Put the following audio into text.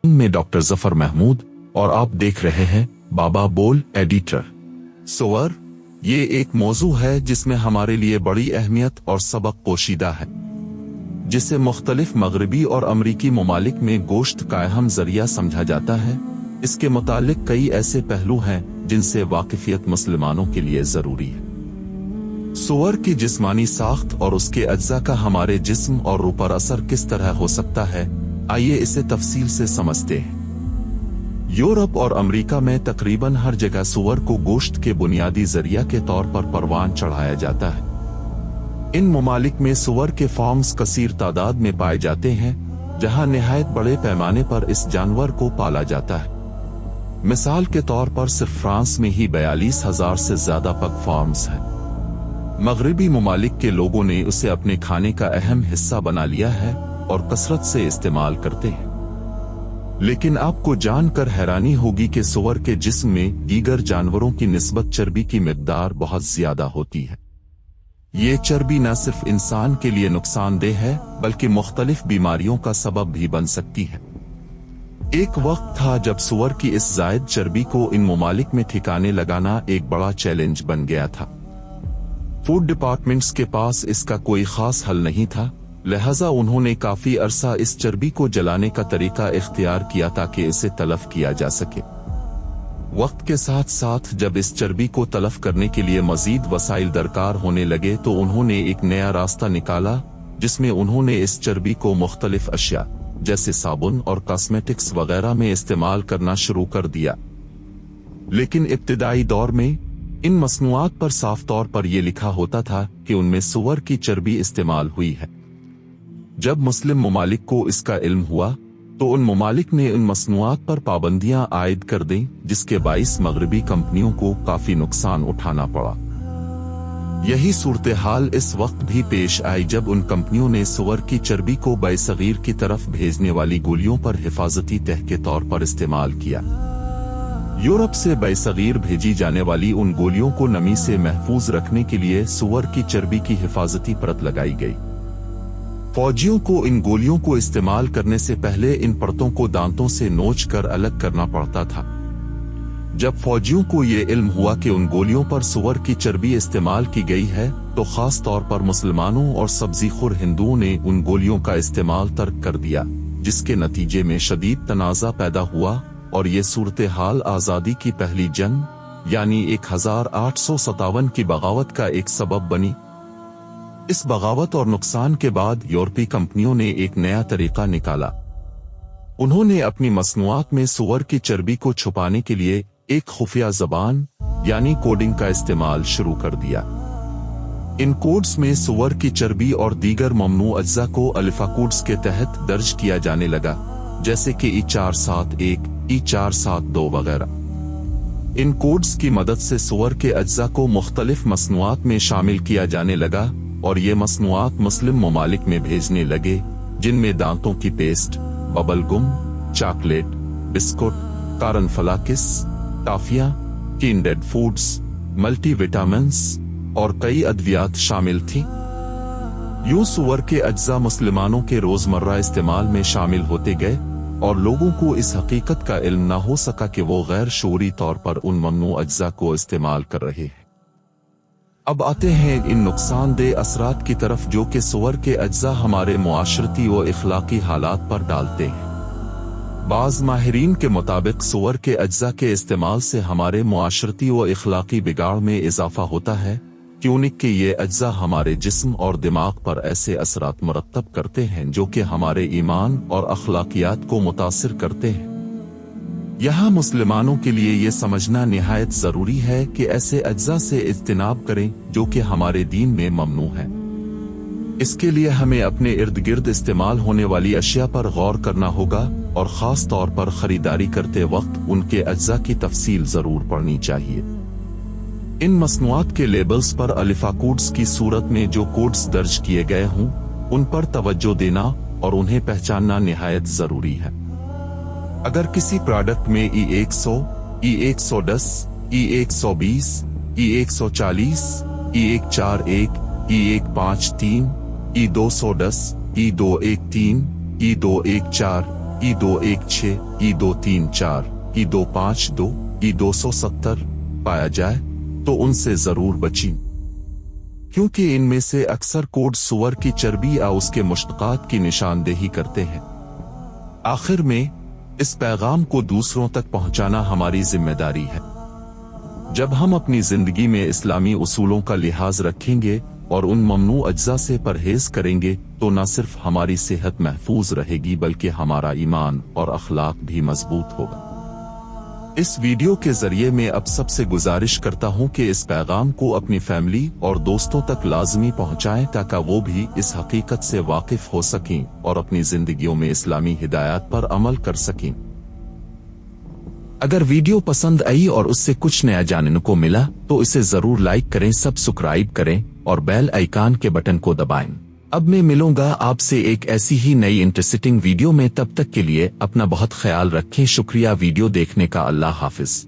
में डॉक्टर जफर महमूद और आप देख रहे हैं बाबा बोल एडिटर। सुअर ये एक मौजू है जिसमें हमारे लिए बड़ी अहमियत और सबक पोशीदा है, जिसे मुख्तलिफ मगरबी और अमरीकी ममालिक में गोश्त का अहम जरिया समझा जाता है। इसके मुतालिक कई ऐसे पहलू हैं जिनसे वाकिफियत मुसलमानों के लिए जरूरी है। सुअर की जिस्मानी साख्त और उसके अज्जा का हमारे जिस्म और रूह पर असर किस तरह हो सकता है, आइए इसे तफसील से समझते हैं। यूरोप और अमेरिका में तकरीबन हर जगह सुअर को गोश्त के बुनियादी जरिया के तौर पर परवान चढ़ाया जाता है। इन ममालिक में सुअर के फार्म्स कसीर तादाद में पाए जाते हैं, जहां निहायत बड़े पैमाने पर इस जानवर को पाला जाता है। मिसाल के तौर पर सिर्फ फ्रांस में ही 42,000 से ज्यादा पग फार्म्स हैं। मगरबी ममालिक के लोगों ने उसे अपने खाने का अहम हिस्सा बना लिया है और कसरत से इस्तेमाल करते हैं। लेकिन आपको जानकर हैरानी होगी कि सुअर के जिस्म में दीगर जानवरों की निस्बत चर्बी की मिकदार बहुत ज्यादा होती है। ये चर्बी न सिर्फ इंसान के लिए नुकसानदेह है बल्कि मुख्तलिफ बीमारियों का सबब भी बन सकती है। एक वक्त था जब सुअर की इस जायद चर्बी को इन ममालिक में ठिकाने लगाना एक बड़ा चैलेंज बन गया था। फूड डिपार्टमेंट्स के पास इसका कोई खास हल नहीं था, लिहाजा उन्होंने काफी अरसा इस चर्बी को जलाने का तरीका इख्तियार किया ताकि इसे तलफ किया जा सके। वक्त के साथ साथ जब इस चर्बी को तलफ करने के लिए मजीद वसाइल दरकार होने लगे तो उन्होंने एक नया रास्ता निकाला, जिसमें उन्होंने इस चर्बी को मुख्तलिफ अशिया जैसे साबुन और कॉस्मेटिक्स वगैरह में इस्तेमाल करना शुरू कर दिया। लेकिन इब्तिदाई दौर में इन मसनूआत पर साफ तौर पर यह लिखा होता था कि उनमें सुअर की चर्बी इस्तेमाल हुई है। जब मुस्लिम ममालिक को इसका इल्म हुआ तो उन ममालिक ने उन मसनूआत पर पाबंदियां आयद कर दी, जिसके बाइस मगरबी कंपनियों को काफी नुकसान उठाना पड़ा। यही सूरत हाल इस वक्त भी पेश आई जब उन कंपनियों ने सुअर की चर्बी को बैसगीर की तरफ भेजने वाली गोलियों पर हिफाजती तह के तौर पर इस्तेमाल किया। यूरोप से बैसगीर भेजी जाने वाली उन गोलियों को नमी से महफूज रखने के लिए सुअर की चर्बी की हिफाजती परत लगाई गई। फौजियों को इन गोलियों को इस्तेमाल करने से पहले इन परतों को दांतों से नोच कर अलग करना पड़ता था। जब फौजियों को ये इल्म हुआ कि उन गोलियों पर सुअर की चर्बी इस्तेमाल की गई है तो खास तौर पर मुसलमानों और सब्जीखोर हिंदुओं ने उन गोलियों का इस्तेमाल तर्क कर दिया, जिसके नतीजे में शदीद तनाज़ा पैदा हुआ और ये सूरत हाल आज़ादी की पहली जंग यानी 1857 की बगावत का एक सबब बनी। इस बगावत और नुकसान के बाद यूरोपीय कंपनियों ने एक नया तरीका निकाला। उन्होंने अपनी मसनूआत में सुअर की चर्बी को छुपाने के लिए एक खुफिया ज़बान यानी कोडिंग का इस्तेमाल शुरू कर दिया। इन कोड्स में सुअर की चर्बी और दीगर ममनू अज्जा को अलिफा कोड्स के तहत दर्ज किया जाने लगा, जैसे कि E471, E472 वगैरह। इन कोड्स की मदद से सुअर के अज्जा को मुख्तलिफ मसनूआत में शामिल किया जाने लगा और ये मसनूआत मुस्लिम ममालिक में भेजने लगे, जिनमें दांतों की पेस्ट, बबल गुम, चॉकलेट, बिस्कुट, कारनफलाकिस, टाफियां, किंडेड फूड्स, मल्टीविटामिन्स और कई अद्वियात शामिल थीं। यूं सुअर के अज्जा मुसलमानों के रोजमर्रा इस्तेमाल में शामिल होते गए और लोगों को इस हकीकत का इल्म न हो सका कि वो गैर शऊरी तौर पर उन ममनू अज्जा को इस्तेमाल कर रहे हैं। अब आते हैं इन नुकसानदेह असरात की तरफ जो कि सुअर के अज्जा हमारे मुआशरती व इखलाकी हालात पर डालते हैं। बाज़ माहिरीन के मुताबिक सुअर के अज्जा के इस्तेमाल से हमारे मुआशरती व इखलाकी बिगाड़ में इजाफा होता है, क्योंकि ये अज्जा हमारे जिस्म और दिमाग पर ऐसे असरात मुरतब करते हैं जो कि हमारे ईमान और अखलाकियात को मुतासिर करते हैं। यहाँ मुसलमानों के लिए ये समझना निहायत जरूरी है कि ऐसे अज्जा से इज्तिनाब करें जो कि हमारे दीन में ममनू है। इसके लिए हमें अपने इर्द गिर्द इस्तेमाल होने वाली अशिया पर गौर करना होगा और खास तौर पर खरीदारी करते वक्त उनके अज्जा की तफसील जरूर पढ़नी चाहिए। इन मसनूआत के लेबल्स पर अलिफा कोड्स की सूरत में जो कोड्स दर्ज किए गए हों उन पर तवज्जो देना और उन्हें पहचानना निहायत जरूरी है। अगर किसी प्रोडक्ट में E100, E110, E120, E140, E141, E153, E210, E213, E214, E216, E234, E252, E270 पाया जाए तो उनसे जरूर बचें, क्योंकि इनमें से अक्सर कोड सुअर की चर्बी या उसके मुश्तकात की निशानदेही करते हैं। आखिर में इस पैगाम को दूसरों तक पहुंचाना हमारी जिम्मेदारी है। जब हम अपनी जिंदगी में इस्लामी उसूलों का लिहाज रखेंगे और उन ममनू अज्जा से परहेज करेंगे तो न सिर्फ हमारी सेहत महफूज रहेगी बल्कि हमारा ईमान और अखलाक भी मजबूत होगा। इस वीडियो के जरिए मैं अब सबसे गुजारिश करता हूं कि इस पैगाम को अपनी फैमिली और दोस्तों तक लाजमी पहुंचाएं ताकि वो भी इस हकीकत से वाकिफ हो सकें और अपनी जिंदगियों में इस्लामी हिदायत पर अमल कर सकें। अगर वीडियो पसंद आई और उससे कुछ नया जानने को मिला तो इसे जरूर लाइक करें, सब्सक्राइब करें और बेल आइकन के बटन को दबाएं। अब मैं मिलूंगा आपसे एक ऐसी ही नई इंटरेस्टिंग वीडियो में, तब तक के लिए अपना बहुत ख्याल रखें। शुक्रिया वीडियो देखने का। अल्लाह हाफिज।